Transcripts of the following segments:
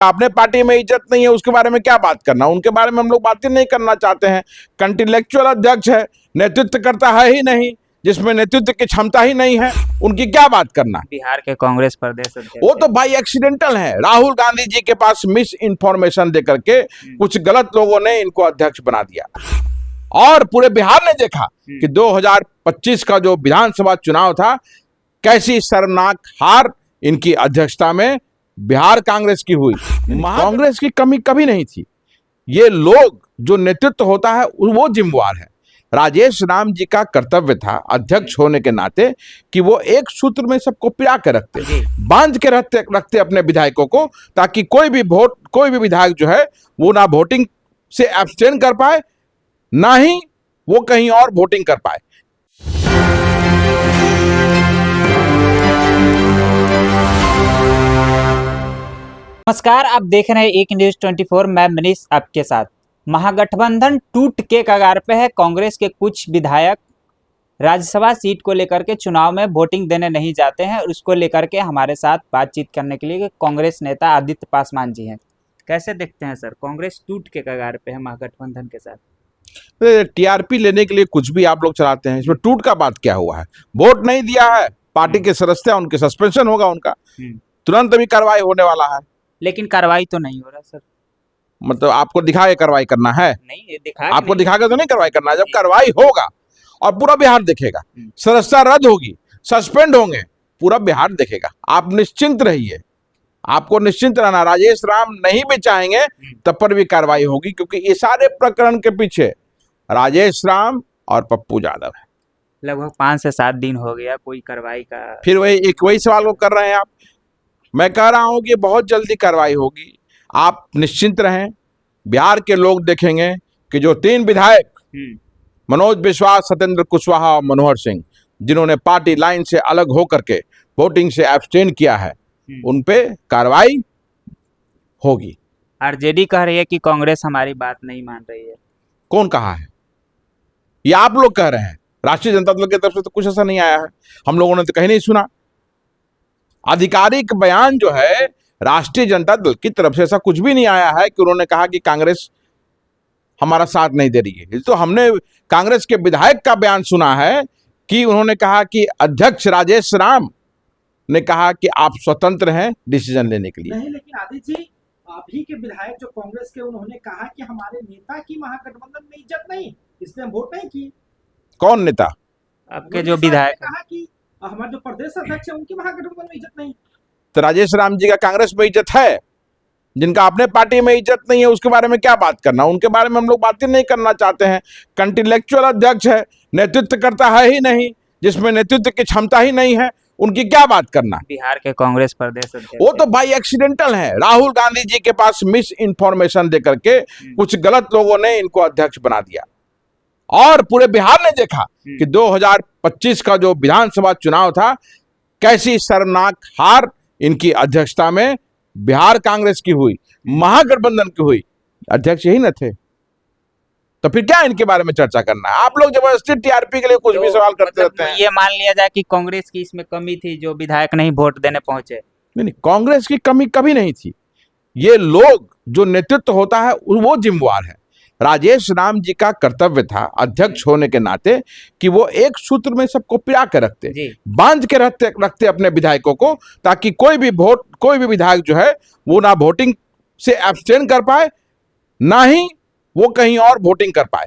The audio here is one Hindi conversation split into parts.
अपने पार्टी में इज्जत नहीं है उसके बारे में क्या बात करना, उनके बारे में हम लोग बातें नहीं करना चाहते हैं। कंटिलेक्चुअल अध्यक्ष है, नेतृत्व करता है ही नहीं, जिसमें नेतृत्व की क्षमता ही नहीं है, उनकी क्या बात करना। बिहार के कांग्रेस प्रदेश अध्यक्ष वो तो भाई एक्सीडेंटल है। राहुल गांधी जी के पास मिस इन्फॉर्मेशन देकर के कुछ गलत लोगों ने इनको अध्यक्ष बना दिया, और पूरे बिहार ने देखा कि 2025 का जो विधानसभा चुनाव था, कैसी शर्मनाक हार इनकी अध्यक्षता में बिहार कांग्रेस की हुई। कांग्रेस की कमी कभी नहीं थी। ये लोग जो नेतृत्व होता है वो जिम्मेवार है। राजेश राम जी का कर्तव्य था अध्यक्ष होने के नाते कि वो एक सूत्र में सबको पिरा के रखते, बांध के रखते अपने विधायकों को, ताकि कोई भी विधायक जो है वो ना वोटिंग से एब्सटेन कर पाए, ना ही वो कहीं और वोटिंग कर पाए। नमस्कार, आप देख रहे हैं एक न्यूज 24। मैं मनीष आपके साथ। महागठबंधन टूट के कगार पे है। कांग्रेस के कुछ विधायक राज्यसभा सीट को लेकर के चुनाव में वोटिंग देने नहीं जाते हैं, और उसको लेकर के हमारे साथ बातचीत करने के लिए कांग्रेस नेता आदित्य पासवान जी हैं। कैसे देखते हैं सर, कांग्रेस टूट के कगार पे है महागठबंधन के साथ? टीआरपी लेने के लिए कुछ भी आप लोग चलाते हैं, इसमें टूट का बात क्या हुआ है? वोट नहीं दिया है, पार्टी के सदस्य, उनके सस्पेंशन होगा, उनका तुरंत अभी कार्रवाई होने वाला है। लेकिन कार्रवाई तो नहीं हो रहा सर। मतलब आपको दिखा के कार्रवाई करना है? नहीं, दिखा आपको दिखा के तो नहीं कार्रवाई करना है। जब कार्रवाई होगा और पूरा बिहार देखेगा, सदस्यता रद्द होगी, सस्पेंड होंगे, पूरा बिहार देखेगा। आप निश्चिंत रहिए, आपको निश्चिंत रहना। राजेश राम नहीं भी चाहेंगे तब पर भी कार्रवाई होगी, क्योंकि ये सारे प्रकरण के पीछे राजेश राम और पप्पू यादव है। लगभग 5 से 7 दिन हो गया, कोई कार्रवाई का फिर वही सवाल को कर रहे हैं आप। मैं कह रहा हूं कि बहुत जल्दी कार्रवाई होगी, आप निश्चिंत रहें। बिहार के लोग देखेंगे कि जो 3 विधायक मनोज विश्वास, सत्येंद्र कुशवाहा और मनोहर सिंह, जिन्होंने पार्टी लाइन से अलग होकर के वोटिंग से एब्सटेन किया है, उन पे कार्रवाई होगी। आरजेडी कह रही है कि कांग्रेस हमारी बात नहीं मान रही है। कौन कहा है? ये आप लोग कह रहे हैं। राष्ट्रीय जनता दल की तरफ से तो कुछ ऐसा नहीं आया है, हम लोगों ने तो कहीं नहीं सुना। आधिकारिक बयान जो है राष्ट्रीय जनता दल की तरफ से ऐसा कुछ भी नहीं आया है कि उन्होंने कहा कि कांग्रेस हमारा साथ नहीं दे रही है। तो हमने कांग्रेस के विधायक का बयान सुना है कि उन्होंने कहा कि अध्यक्ष राजेश राम ने कहा कि आप स्वतंत्र हैं डिसीजन लेने के लिए। नहीं, लेकिन आदित्य जी, आप ही के विधायक जो कांग्रेस के, उन्होंने कहा कि हमारे नेता की महागठबंधन में इज्जत नहीं, इसलिए हम वोट नहीं किए। कौन नेता? आपके जो विधायक कहा कि हमारे जो प्रदेश अध्यक्ष है उनकी महागठबंधन में इज्जत नहीं। तो राजेश राम जी का कांग्रेस में इज्जत है, जिनका अपने पार्टी में इज्जत नहीं है उसके बारे में क्या बात करना, उनके बारे में हम लोग बातें नहीं करना चाहते हैं। कंटिलेक्चुअल अध्यक्ष है, नेतृत्व करता है ही नहीं, जिसमें नेतृत्व की क्षमता ही नहीं है, उनकी क्या बात करना। बिहार के कांग्रेस प्रदेश अध्यक्ष वो तो भाई एक्सीडेंटल है। राहुल गांधी जी के पास मिस इन्फॉर्मेशन देकर के कुछ गलत लोगों ने इनको अध्यक्ष बना दिया, और पूरे बिहार ने देखा कि 2025 का जो विधानसभा चुनाव था, कैसी शर्मनाक हार इनकी अध्यक्षता में बिहार कांग्रेस की हुई, महागठबंधन की हुई। अध्यक्ष यही न थे, तो फिर क्या इनके बारे में चर्चा करना है? आप लोग जबरदस्ती टीआरपी के लिए कुछ भी सवाल करते रहते हैं। ये मान लिया जाए कि कांग्रेस की इसमें कमी थी, जो विधायक नहीं वोट देने पहुंचे। नहीं, कांग्रेस की कमी कभी नहीं थी। ये लोग जो नेतृत्व होता है वो जिम्मेवार है। राजेश राम जी का कर्तव्य था अध्यक्ष होने के नाते कि वो एक सूत्र में सबको पिरा के रखते, बांध के रखते अपने विधायकों को, ताकि कोई भी विधायक जो है वो ना वोटिंग से एब्सटेन कर पाए, ना ही वो कहीं और वोटिंग कर पाए।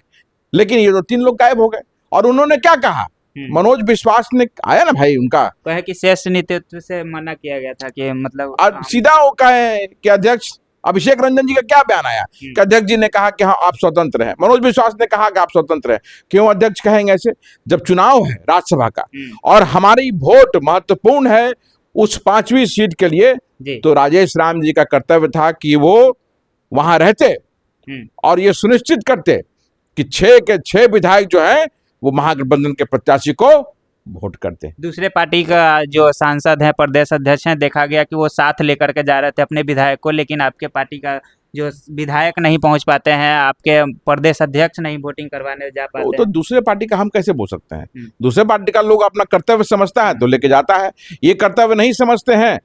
लेकिन ये तो 3 लोग गायब हो गए। और उन्होंने क्या कहा? मनोज विश्वास ने आया ना भाई, उनका कहे कि शीर्ष नेतृत्व से मना किया गया था कि मतलब सीधा वो कहे कि अध्यक्ष अभिषेक रंजन जी का क्या बयान आया कि अध्यक्ष जी ने कहा कि हाँ आप स्वतंत्र हैं। मनोज विश्वास ने कहा कि आप स्वतंत्र हैं। क्यों अध्यक्ष कहेंगे ऐसे? जब चुनाव है राज्यसभा का और हमारी वोट महत्वपूर्ण है उस 5वीं सीट के लिए, तो राजेश राम जी का कर्तव्य था कि वो वहां रहते और ये सुनिश्चित करते कि 6 के 6 विधायक जो हैं वो महागठबंधन के प्रत्याशी को वोट करते। दूसरे पार्टी का जो सांसद है, प्रदेश अध्यक्ष हैं, देखा गया कि वो साथ लेकर के जा रहे थे अपने विधायक को, लेकिन आपके पार्टी का जो विधायक नहीं पहुंच पाते हैं, आपके प्रदेश अध्यक्ष नहीं वोटिंग करवाने जा पाते हैं। तो दूसरे पार्टी का हम कैसे बोल सकते हैं? दूसरे पार्टी का लोग अपना कर्तव्य समझता है तो लेके जाता है। ये कर्तव्य नहीं समझते हैं,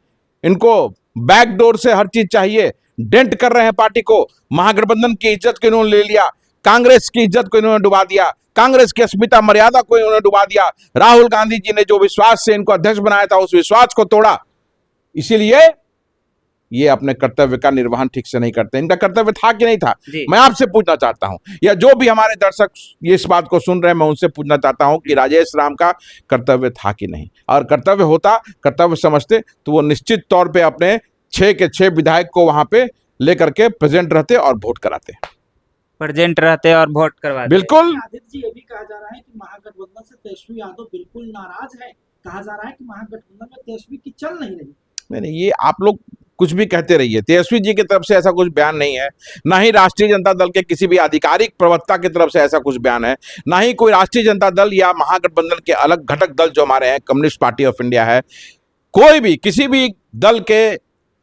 इनको बैकडोर से हर चीज चाहिए, डेंट कर रहे हैं पार्टी को। महागठबंधन की इज्जत को इन्होंने ले लिया, कांग्रेस की इज्जत को इन्होंने डुबा दिया, कांग्रेस की अस्मिता मर्यादा को इन्होंने डुबा दिया। राहुल गांधी जी ने जो विश्वास से इनको अध्यक्ष बनाया था, उस विश्वास को तोड़ा। इसीलिए ये अपने कर्तव्य का निर्वहन ठीक से नहीं करते। इनका कर्तव्य था कि नहीं था, मैं आपसे पूछना चाहता हूं, या जो भी हमारे दर्शक ये इस बात को सुन रहे हैं, मैं उनसे पूछना चाहता हूं कि राजेश राम का कर्तव्य था कि नहीं। और कर्तव्य होता, कर्तव्य समझते, तो वो निश्चित तौर पे अपने 6 के 6 विधायक को वहां पे लेकर के प्रेजेंट रहते और वोट कराते, प्रेजेंट रहते और वोट करवाते। बिल्कुल। आदित्य जी, ये भी कहा जा रहा है कि महागठबंधन से तेजस्वी यादव बिल्कुल नाराज है। कहा जा रहा है कि महागठबंधन में तेजस्वी की चल नहीं रही। नहीं, ये आप लोग कुछ भी कहते रहिए, तेजस्वी जी की तरफ से ऐसा कुछ बयान नहीं है, ना ही राष्ट्रीय जनता दल के किसी भी आधिकारिक प्रवक्ता की तरफ से ऐसा कुछ बयान है, ना ही कोई राष्ट्रीय जनता दल या महागठबंधन के अलग घटक दल जो हमारे हैं, कम्युनिस्ट पार्टी ऑफ इंडिया है, कोई भी किसी भी दल के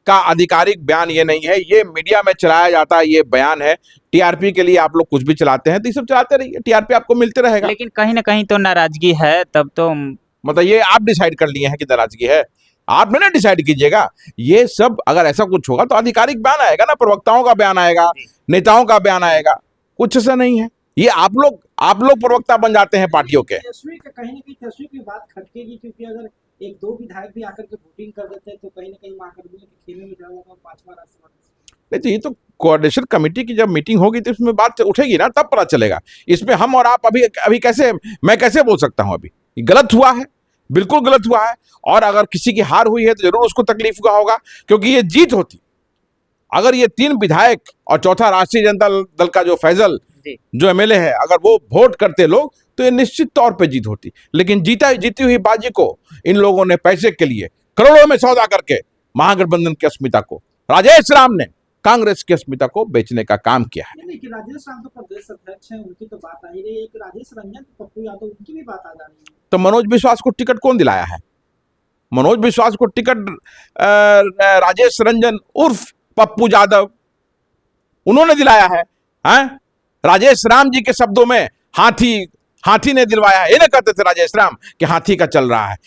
का आधिकारिक बयान ये नहीं है। ये मीडिया में चलाया जाता है, ये बयान है। टीआरपी के लिए आप लोग कुछ भी चलाते हैं, तो ये सब चलाते रहिए, टीआरपी आपको मिलते रहेगा। लेकिन कहीं ना कहीं तो नाराजगी है, तब तो मतलब ये आप डिसाइड कर लिए हैं कि नाराजगी है, आप ना डिसाइड कीजिएगा। ये सब अगर ऐसा कुछ होगा तो आधिकारिक बयान आएगा ना, प्रवक्ताओं का बयान आएगा, नेताओं का बयान आएगा। कुछ ऐसा नहीं है, ये आप लोग प्रवक्ता बन जाते हैं पार्टियों के। तेजस्वी का कहीं ना कहीं तेजस्वी की बात खटकेगी, क्योंकि अगर 1-2 विधायक भी आकर के वोटिंग कर देते हैं तो कहीं ना कहीं महागठबंधन के खेमे में जाएगा और 5वां राष्ट्रवादी। नहीं तो ये तो कोऑर्डिनेशन कमेटी की जब मीटिंग होगी तो इसमें बात उठेगी ना, तब पता चलेगा। इसमें हम और आप अभी कैसे, मैं कैसे बोल सकता हूं? अभी गलत हुआ है, बिल्कुल गलत हुआ है। और अगर किसी की हार हुई है तो जरूर उसको तकलीफ हुआ होगा, क्योंकि ये जीत होती अगर ये 3 विधायक और चौथा राष्ट्रीय जनता दल का जो फैजल जो एमएलए है, अगर वो वोट करते लोग, तो ये निश्चित तौर पे जीत होती। लेकिन जीती हुई बाजी को इन लोगों ने पैसे के लिए करोड़ों में सौदा करके महागठबंधन की अस्मिता को, राजेश राम ने कांग्रेस की अस्मिता को बेचने का काम किया है। नहीं, कि राजेश राम तो प्रदेश अध्यक्ष हैं, उनकी तो बात आ ही रही है। एक राजेश रंजन, पप्पू यादव, उनकी भी बात आ जा रही है। तो मनोज विश्वास को टिकट कौन दिलाया है? मनोज विश्वास को टिकट राजेश रंजन उर्फ पप्पू यादव उन्होंने दिलाया है। हैं? राजेश राम जी के शब्दों में हाथी ने दिलवाया है। ये ना कहते थे राजेश राम कि हाथी का चल रहा है।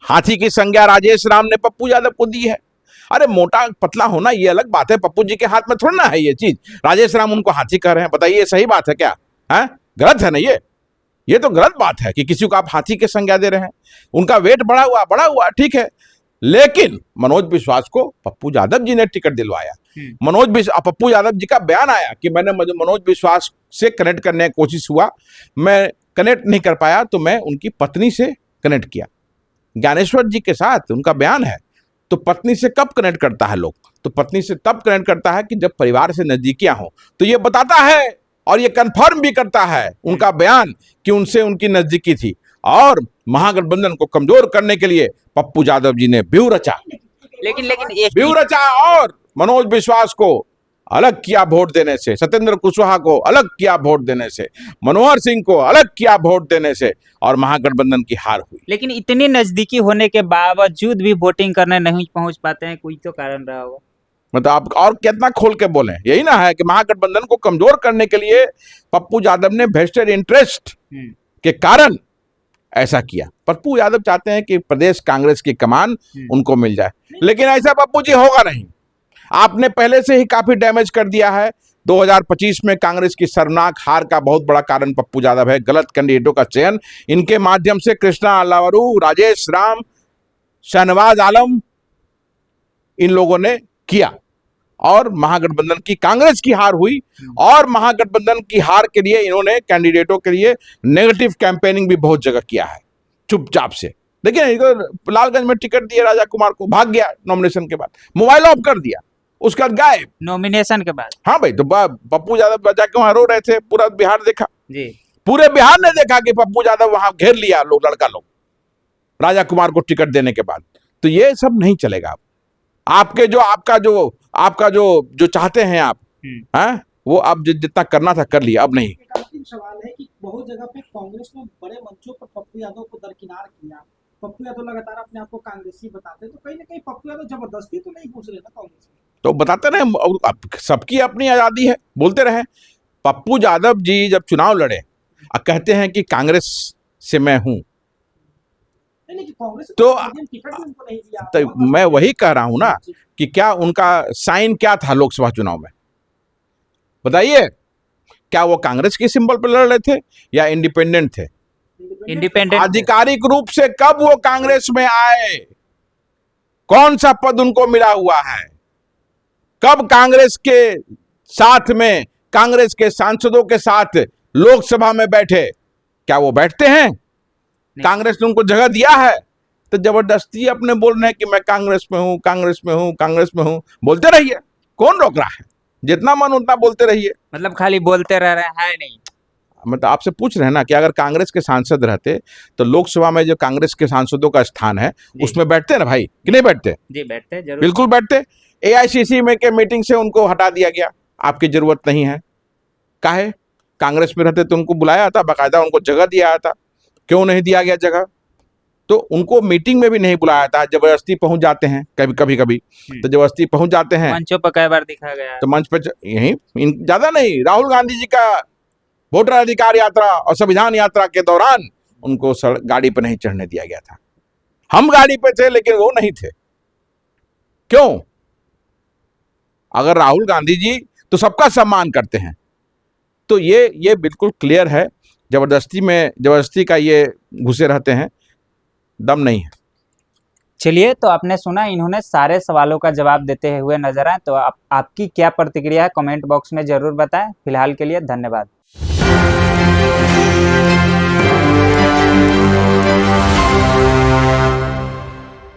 हाथी की संज्ञा राजेश राम ने पप्पू यादव को दी है। अरे मोटा पतला होना ये अलग बात है, पप्पू जी के हाथ में थोड़ा ना है ये चीज। राजेश राम उनको हाथी कह रहे हैं, बताइए सही बात है क्या? है गलत है ना? ये तो गलत बात है कि किसी को आप हाथी की संज्ञा दे रहे हैं। उनका वेट बढ़ा हुआ ठीक है, लेकिन मनोज विश्वास को पप्पू यादव जी ने टिकट दिलवाया। पप्पू यादव जी का बयान आया कि मैंने मनोज विश्वास से कनेक्ट करने की कोशिश हुआ, मैं कनेक्ट नहीं कर पाया, तो मैं उनकी पत्नी से कनेक्ट किया। ज्ञानेश्वर जी के साथ उनका बयान है। तो पत्नी से कब कनेक्ट करता है लोग? तो पत्नी से तब कनेक्ट करता है कि जब परिवार से नजदीकियां हो। तो ये बताता है और ये कंफर्म भी करता है उनका बयान कि उनसे उनकी नजदीकी थी। और महागठबंधन को कमजोर करने के लिए पप्पू यादव जी ने व्यू रचा, और मनोज विश्वास को अलग किया वोट देने से, सत्येंद्र कुशवाहा को अलग किया वोट देने से, मनोहर सिंह को अलग किया वोट देने से, और महागठबंधन की हार हुई। लेकिन इतनी नजदीकी होने के बावजूद भी वोटिंग करने नहीं पहुंच पाते हैं, कोई तो कारण रहा होगा। मतलब आप और कितना खोल के बोले? यही ना है कि महागठबंधन को कमजोर करने के लिए पप्पू यादव ने वेस्टेड इंटरेस्ट के कारण ऐसा किया। पप्पू यादव चाहते हैं कि प्रदेश कांग्रेस की कमान उनको मिल जाए, लेकिन ऐसा पप्पू जी होगा नहीं। आपने पहले से ही काफी डैमेज कर दिया है। 2025 में कांग्रेस की शर्मनाक हार का बहुत बड़ा कारण पप्पू यादव है। गलत कैंडिडेटों का चयन इनके माध्यम से कृष्णा अल्लावरू, राजेश राम, शहनवाज आलम, इन लोगों ने किया, और महागठबंधन की कांग्रेस की हार हुई। और महागठबंधन की हार के लिए इन्होंने कैंडिडेटों के लिए नेगेटिव कैंपेनिंग भी बहुत जगह किया है, चुपचाप से। देखिए, तो लालगंज में टिकट दिया राजा कुमार को, भाग गया नॉमिनेशन के बाद, मोबाइल ऑफ कर दिया, उसके बाद गायब नॉमिनेशन के बाद। हाँ भाई, तो पप्पू यादव जाके वहां रो रहे थे, पूरा बिहार देखा जी, पूरे बिहार ने देखा कि पप्पू यादव वहां घेर लिया लड़का लोग राजा कुमार को टिकट देने के बाद। तो ये सब नहीं चलेगा। आपका जो चाहते हैं आप, हैं, वो आप जितना करना था कर लिया, अब नहीं। एक अंतिम सवाल है कि बहुत जगह पे कांग्रेस ने बड़े मंचों पर पप्पू यादव को दरकिनार किया। पप्पू यादव लगातार अपने आप को कांग्रेसी बताते, तो कहीं ना कहीं पप्पू यादव जबरदस्ती तो नहीं घुस रहे ना कांग्रेस में? तो बताते रहे, सबकी अपनी आजादी है, बोलते रहे। पप्पू यादव जी जब चुनाव लड़े और कहते हैं कि कांग्रेस से मैं हूं, नहीं, कांग्रेस तो टिकट भी उनको नहीं दिया। मैं वही कह रहा हूं ना कि क्या उनका साइन क्या था लोकसभा चुनाव में? बताइए, क्या वो कांग्रेस के सिंबल पर लड़ रहे थे या इंडिपेंडेंट थे? इंडिपेंडेंट आधिकारिक रूप से कब वो कांग्रेस में आए? कौन सा पद उनको मिला हुआ है? कब कांग्रेस के साथ में, कांग्रेस के सांसदों के साथ लोकसभा में बैठे? क्या वो बैठते हैं? कांग्रेस ने उनको जगह दिया है? तो जबरदस्ती अपने बोल रहे हैं कि मैं कांग्रेस में हूं, कांग्रेस में हूं, कांग्रेस में हूं। बोलते रहिए, कौन रोक रहा है? जितना मन उतना बोलते रहिए। मतलब खाली बोलते रह रहे हैं नहीं। मतलब आपसे पूछ रहे हैं ना कि अगर कांग्रेस के सांसद रहते तो लोकसभा में जो कांग्रेस के सांसदों का स्थान है उसमें बैठते ना भाई, कि नहीं बैठते? जी बैठते जरूर। बिल्कुल बैठते। एआईसीसी में के मीटिंग से उनको हटा दिया गया, आपकी जरूरत नहीं है। काहे? कांग्रेस में रहते तो उनको बुलाया था, बाकायदा उनको जगह दिया था। क्यों नहीं दिया गया जगह? तो उनको मीटिंग में भी नहीं बुलाया था, जबरदस्ती पहुंच जाते हैं कभी कभी तो जबरदस्ती पहुंच जाते हैं। मंचों पर कई बार दिखा गया। तो मंच पे यही ज्यादा नहीं, राहुल गांधी जी का वोटर अधिकार यात्रा और संविधान यात्रा के दौरान उनको गाड़ी पर नहीं चढ़ने दिया गया था। हम गाड़ी पे थे लेकिन वो नहीं थे। क्यों? अगर राहुल गांधी जी तो सबका सम्मान करते हैं, तो ये बिल्कुल क्लियर है। जबरदस्ती का ये घुसे रहते हैं, दम नहीं है। चलिए, तो आपने सुना, इन्होंने सारे सवालों का जवाब देते हुए नजर आए। तो आपकी क्या प्रतिक्रिया है कमेंट बॉक्स में जरूर बताएं। फिलहाल के लिए धन्यवाद।